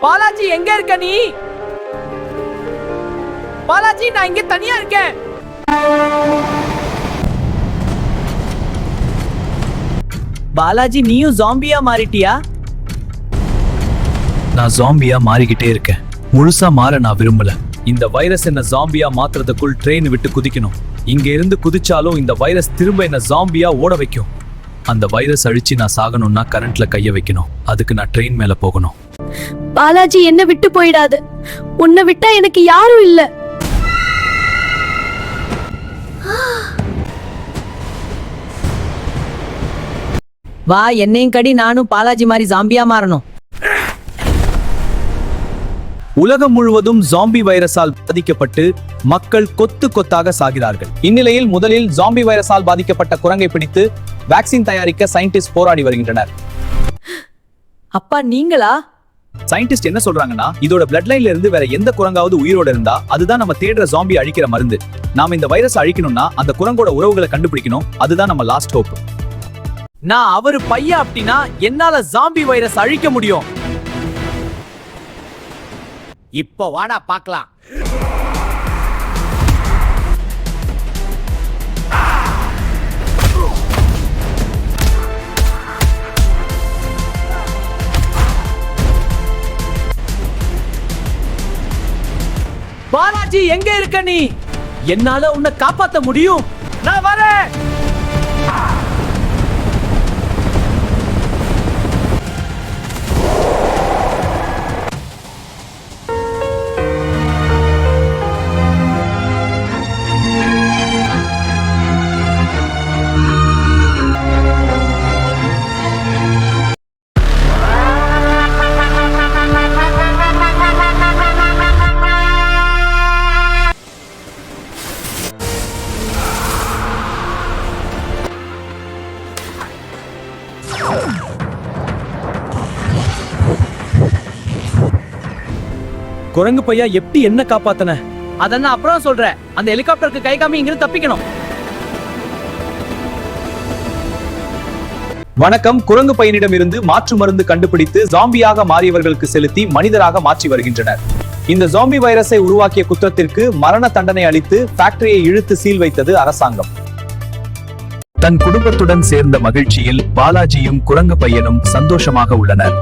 பாலாஜி எங்க இருக்க நீ? பாலாஜி நான் இங்க தனியா இருக்கேன். பாலாஜி நீயும் ஜாம்பியா மாறிட்டியா? நான் ஜாம்பியா மாறிக்கிட்டே இருக்கேன். முழுசா மாற நான் விரும்பல. இந்த வைரஸ் என்ன ஜாம்பியா மாத்துறதுக்குள் ட்ரெயின் விட்டு குதிக்கணும். இங்க இருந்து குதிச்சாலும் இந்த வைரஸ் திரும்ப என்ன ஜாம்பியா ஓட வைக்கும். அந்த வைரஸ் அழிச்சு நான் சாகணும்னா கரண்ட்ல கைய வைக்கணும். அதுக்கு நான் ட்ரெயின் மேல போகணும். பாலாஜி என்ன விட்டு போயிடாது. உன்னை விட்டா எனக்கு யாரும் இல்ல. வா என்னையும் கடி, நானும் பாலாஜி மாதிரி ஜாம்பியா மாறணும். உலகம் முழுவதும் ஜாம்பி வைரஸால் பாதிக்கப்பட்டு மக்கள் கொத்து கொத்தாக சாகிறார்கள். இந்நிலையில் முதலில் ஜாம்பி வைரஸால் பாதிக்கப்பட்ட குரங்கை பிடித்து வேக்சின் தயாரிக்க சயின்டிஸ்ட் போராடி வருகின்றனர். அப்பா நீங்களா? சயின்டிஸ்ட் என்ன சொல்றாங்கன்னா, இதோட பிளட் லைன்ல இருந்து வேற எந்த குரங்காவது உயிரோட இருந்தா அதுதான் நம்ம தேடுற ஜாம்பி அழிக்கிற மருந்து. நாம இந்த வைரஸ் அழிக்கணும்னா அந்த குரங்கோட உறவுகளை கண்டுபிடிக்கணும். அதுதான் நம்ம லாஸ்ட் ஹோப். நான் அவரு பையன் அப்படின்னா என்னால ஜாம்பி வைரஸ் அழிக்க முடியும். இப்போ வாடா பார்க்கலாம். பாலாஜி எங்க இருக்க நீ? என்னால உன்னை காப்பாத்த முடியும். நான் வரேன். குரங்கு பையா எப்படி என்ன காப்பாத்தன? அத நான் அப்புறம் சொல்றேன். அந்த ஹெலிகாப்டருக்கு கை காமி இங்கிருந்து தப்பிக்கணும். வணக்கம். குரங்கு பையனிடம் இருந்து மாற்று மருந்து கண்டுபிடித்து ஜாம்பியாக மாறியவர்களுக்கு செலுத்தி மனிதராக மாற்றி வருகின்றனர். இந்த ஜாம்பி வைரஸை உருவாக்கிய குற்றத்திற்கு மரண தண்டனை அளித்து ஃபேக்டரியை இழுத்து சீல் வைத்தது அரசாங்கம். தன் குடும்பத்துடன் சேர்ந்த மகிழ்ச்சியில் பாலாஜியும் குரங்கு பையனும் சந்தோஷமாக உள்ளனர்.